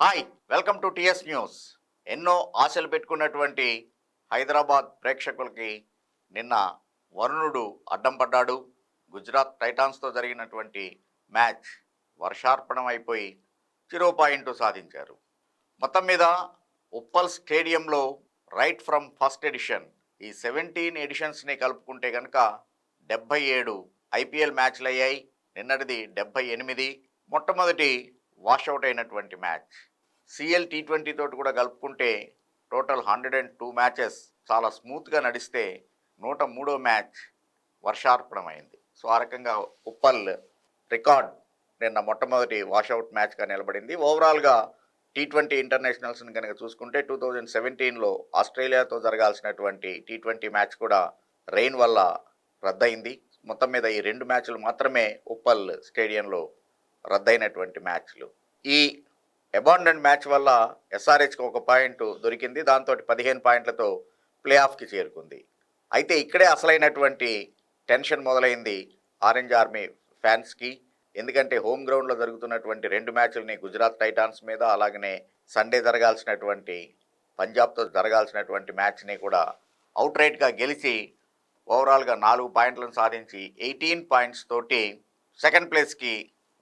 Hi, welcome to TS news. ఎన్నో ఆశలు పెట్టుకున్నటువంటి హైదరాబాద్ ప్రేక్షకులకి నిన్న వరుణుడు అడ్డం పడ్డాడు. గుజరాత్ టైటాన్స్తో జరిగినటువంటి మ్యాచ్ వర్షార్పణం అయిపోయి చిరో పాయింట్ సాధించారు. మొత్తం మీద ఉప్పల్ స్టేడియంలో రైట్ ఫ్రమ్ ఫస్ట్ ఎడిషన్ ఈ 17 ఎడిషన్స్ని కలుపుకుంటే కనుక 77 ఐపీఎల్ మ్యాచ్లు అయ్యాయి. నిన్నటిది 78, మొట్టమొదటి వాషౌట్ అయినటువంటి మ్యాచ్. సిఎల్ T20 తోటి కూడా కలుపుకుంటే టోటల్ 102 మ్యాచెస్ చాలా స్మూత్గా నడిస్తే 103వ మ్యాచ్ వర్షార్పణమైంది. సో ఆ రకంగా ఉప్పల్ రికార్డ్ నిన్న మొట్టమొదటి వాషౌట్ మ్యాచ్గా నిలబడింది. ఓవరాల్గా T20 ఇంటర్నేషనల్స్ని కనుక చూసుకుంటే 2017లో ఆస్ట్రేలియాతో జరగాల్సినటువంటి T20 మ్యాచ్ కూడా రెయిన్ వల్ల రద్దయింది. మొత్తం మీద ఈ 2 మ్యాచ్లు మాత్రమే ఉప్పల్ స్టేడియంలో రద్దయినటువంటి మ్యాచ్లు. ఈ అబాండెంట్ మ్యాచ్ వల్ల ఎస్ఆర్హెచ్కి 1 పాయింట్ దొరికింది. దాంతో 15 పాయింట్లతో ప్లే ఆఫ్కి చేరుకుంది. అయితే ఇక్కడే అసలైనటువంటి టెన్షన్ మొదలైంది ఆరెంజ్ ఆర్మీ ఫ్యాన్స్కి. ఎందుకంటే హోమ్ గ్రౌండ్లో జరుగుతున్నటువంటి 2 మ్యాచ్లని గుజరాత్ టైటాన్స్ మీద, అలాగనే సండే జరగాల్సినటువంటి పంజాబ్తో జరగాల్సినటువంటి మ్యాచ్ని కూడా అవుట్ రైట్గా గెలిచి ఓవరాల్గా 4 పాయింట్లను సాధించి 18 పాయింట్స్ తోటి సెకండ్ ప్లేస్కి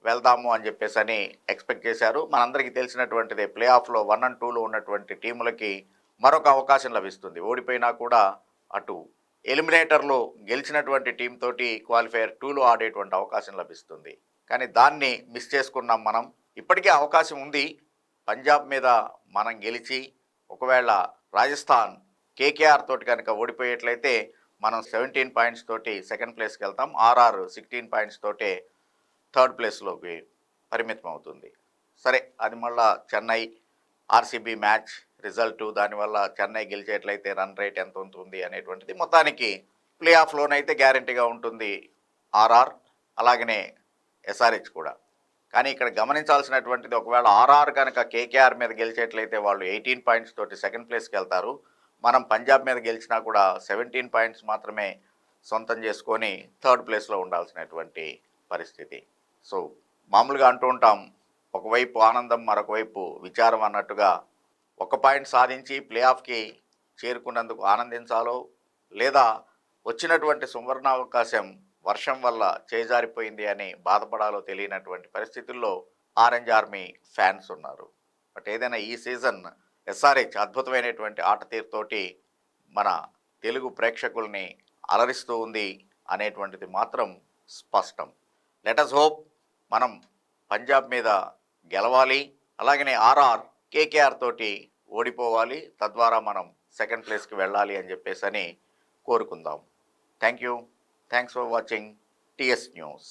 వెళ్దాము అని చెప్పేసి అని ఎక్స్పెక్ట్ చేశారు. మనందరికీ తెలిసినటువంటిదే, ప్లే ఆఫ్లో 1 and 2లో ఉన్నటువంటి టీములకి మరొక అవకాశం లభిస్తుంది. ఓడిపోయినా కూడా అటు ఎలిమినేటర్లో గెలిచినటువంటి టీం తోటి క్వాలిఫైయర్ 2లో ఆడేటువంటి అవకాశం లభిస్తుంది. కానీ దాన్ని మిస్ చేసుకున్నాం మనం. ఇప్పటికే అవకాశం ఉంది. పంజాబ్ మీద మనం గెలిచి ఒకవేళ రాజస్థాన్ కేకేఆర్ తోటి కనుక ఓడిపోయేట్లయితే మనం 17 పాయింట్స్ తోటి సెకండ్ ప్లేస్కి వెళ్తాం. ఆర్ఆర్ 16 పాయింట్స్ తోటే థర్డ్ ప్లేస్లోకి పరిమితం అవుతుంది. సరే, అది మళ్ళా చెన్నై ఆర్సీబీ మ్యాచ్ రిజల్టు, దానివల్ల చెన్నై గెలిచేట్లయితే రన్ రేట్ ఎంత ఉంటుంది అనేటువంటిది. మొత్తానికి ప్లే ఆఫ్లోనైతే గ్యారంటీగా ఉంటుంది ఆర్ఆర్, అలాగనే ఎస్ఆర్హెచ్ కూడా. కానీ ఇక్కడ గమనించాల్సినటువంటిది, ఒకవేళ ఆర్ఆర్ కనుక కేకేఆర్ మీద గెలిచేట్లయితే వాళ్ళు 18 పాయింట్స్ తోటి సెకండ్ ప్లేస్కి వెళ్తారు. మనం పంజాబ్ మీద గెలిచినా కూడా 17 పాయింట్స్ మాత్రమే సొంతం చేసుకొని థర్డ్ ప్లేస్లో ఉండాల్సినటువంటి పరిస్థితి. సో మామూలుగా అంటూ ఉంటాం, ఒకవైపు ఆనందం మరొక వైపు విచారం అన్నట్టుగా 1 పాయింట్ సాధించి ప్లే ఆఫ్కి చేరుకున్నందుకు ఆనందించాలో, లేదా వచ్చినటువంటి సువర్ణావకాశం వర్షం వల్ల చేజారిపోయింది అని బాధపడాలో తెలియనటువంటి పరిస్థితుల్లో ఆరెంజ్ ఆర్మీ ఫ్యాన్స్ ఉన్నారు. బట్ ఏదైనా ఈ సీజన్ ఎస్ఆర్హెచ్ అద్భుతమైనటువంటి ఆట తీరుతోటి మన తెలుగు ప్రేక్షకుల్ని అలరిస్తూ ఉంది అనేటువంటిది మాత్రం స్పష్టం. లెటస్ హోప్ మనం పంజాబ్ మీద గెలవాలి, అలాగనే ఆర్ఆర్ కేకేఆర్ తోటి ఓడిపోవాలి, తద్వారా మనం సెకండ్ ప్లేస్కి వెళ్ళాలి అని చెప్పేసి అని కోరుకుందాం. Thank you. Thanks for watching TS news.